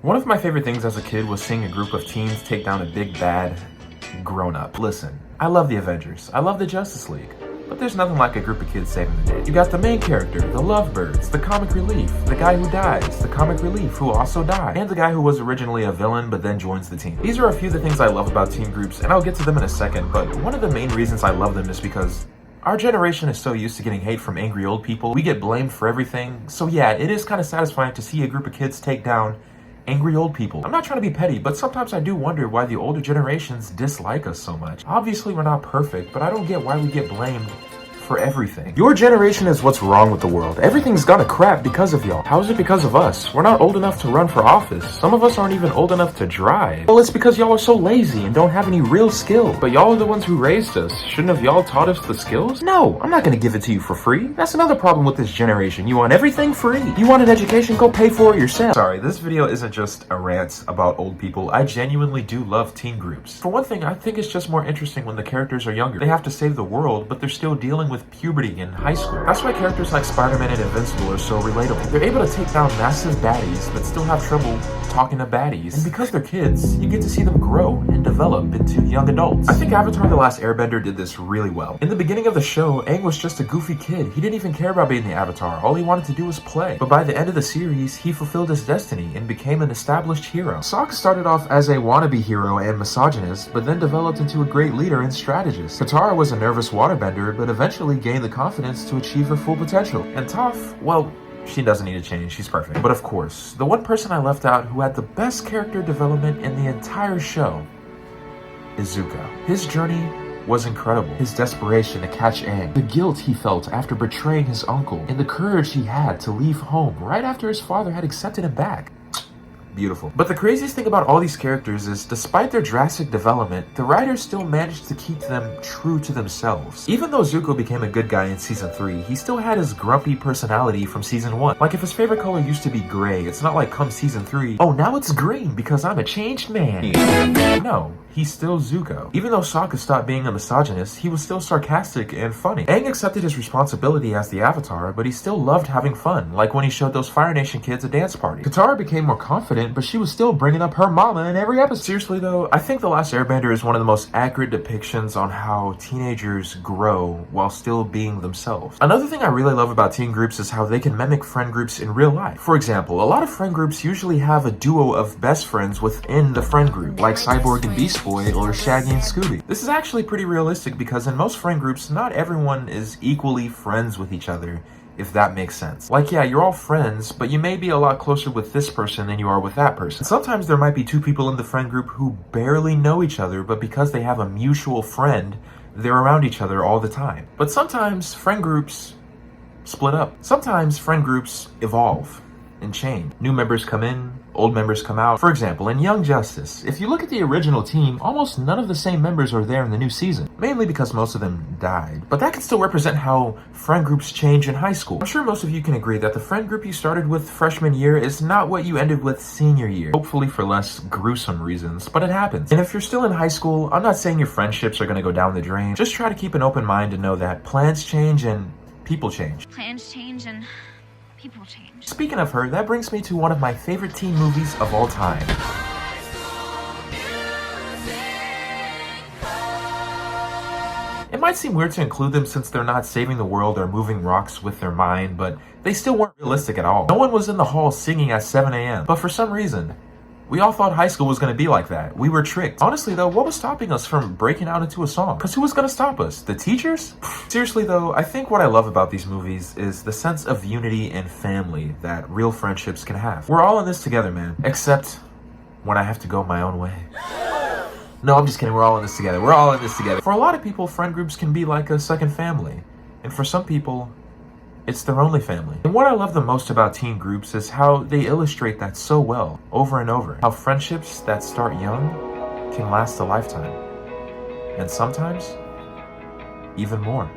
One of my favorite things as a kid was seeing a group of teens take down a big bad grown-up. Listen, I love the Avengers, I love the Justice League, but there's nothing like a group of kids saving the day. You got the main character, the lovebirds, the comic relief, the guy who dies, the comic relief who also died, and the guy who was originally a villain but then joins the team. These are a few of the things I love about teen groups, and I'll get to them in a second, but one of the main reasons I love them is because our generation is so used to getting hate from angry old people. We get blamed for everything. So yeah, it is kind of satisfying to see a group of kids take down angry old people. I'm not trying to be petty, but sometimes I do wonder why the older generations dislike us so much. Obviously, we're not perfect, but I don't get why we get blamed for everything. Your generation is what's wrong with the world. Everything's gone to crap because of y'all. How is it because of us? We're not old enough to run for office. Some of us aren't even old enough to drive. Well, it's because y'all are so lazy and don't have any real skill. But y'all are the ones who raised us. Shouldn't have y'all taught us the skills? No, I'm not gonna give it to you for free. That's another problem with this generation. You want everything free. You want an education, go pay for it yourself. Sorry, this video isn't just a rant about old people. I genuinely do love teen groups. For one thing, I think it's just more interesting when the characters are younger. They have to save the world, but they're still dealing with puberty in high school. That's why characters like Spider-Man and Invincible are so relatable. They're able to take down massive baddies, but still have trouble talking to baddies. And because they're kids, you get to see them grow and develop into young adults. I think Avatar: The Last Airbender did this really well. In the beginning of the show, Aang was just a goofy kid. He didn't even care about being the Avatar. All he wanted to do was play. But by the end of the series, he fulfilled his destiny and became an established hero. Sokka started off as a wannabe hero and misogynist, but then developed into a great leader and strategist. Katara was a nervous waterbender, but eventually gained the confidence to achieve her full potential. And Toph, well, she doesn't need to change, she's perfect. But of course, the one person I left out who had the best character development in the entire show is Zuko. His journey was incredible. His desperation to catch Aang, the guilt he felt after betraying his uncle, and the courage he had to leave home right after his father had accepted him back. Beautiful. But the craziest thing about all these characters is, despite their drastic development, the writers still managed to keep them true to themselves. Even though Zuko became a good guy in Season 3, he still had his grumpy personality from Season 1. Like, if his favorite color used to be gray, it's not like come Season 3, oh, now it's green because I'm a changed man. No, he's still Zuko. Even though Sokka stopped being a misogynist, he was still sarcastic and funny. Aang accepted his responsibility as the Avatar, but he still loved having fun, like when he showed those Fire Nation kids a dance party. Katara became more confident, but she was still bringing up her mama in every episode. Seriously though, I think The Last Airbender is one of the most accurate depictions on how teenagers grow while still being themselves. Another thing I really love about teen groups is how they can mimic friend groups in real life. For example, a lot of friend groups usually have a duo of best friends within the friend group, like Cyborg and Beast Boy or Shaggy and Scooby. This is actually pretty realistic because in most friend groups, not everyone is equally friends with each other, if that makes sense. Like, yeah, you're all friends, but you may be a lot closer with this person than you are with that person. Sometimes there might be two people in the friend group who barely know each other, but because they have a mutual friend, they're around each other all the time. But sometimes friend groups split up. Sometimes friend groups evolve and change. New members come in, old members come out. For example, in Young Justice, if you look at the original team, almost none of the same members are there in the new season, mainly because most of them died. But that can still represent how friend groups change in high school. I'm sure most of you can agree that the friend group you started with freshman year is not what you ended with senior year, hopefully for less gruesome reasons, but it happens. And if you're still in high school, I'm not saying your friendships are gonna go down the drain. Just try to keep an open mind and know that plans change and people change. Plans change and people change. Speaking of her, that brings me to one of my favorite teen movies of all time. It might seem weird to include them since they're not saving the world or moving rocks with their mind, but they still weren't realistic at all. No one was in the hall singing at 7 a.m. But for some reason, we all thought high school was going to be like that. We were tricked. Honestly though, what was stopping us from breaking out into a song? Because who was going to stop us? The teachers? Seriously though, I think what I love about these movies is the sense of unity and family that real friendships can have. We're all in this together, man. Except when I have to go my own way. No, I'm just kidding. We're all in this together. We're all in this together. For a lot of people, friend groups can be like a second family. And for some people, it's their only family. And what I love the most about teen groups is how they illustrate that so well, over and over. How friendships that start young can last a lifetime. And sometimes, even more.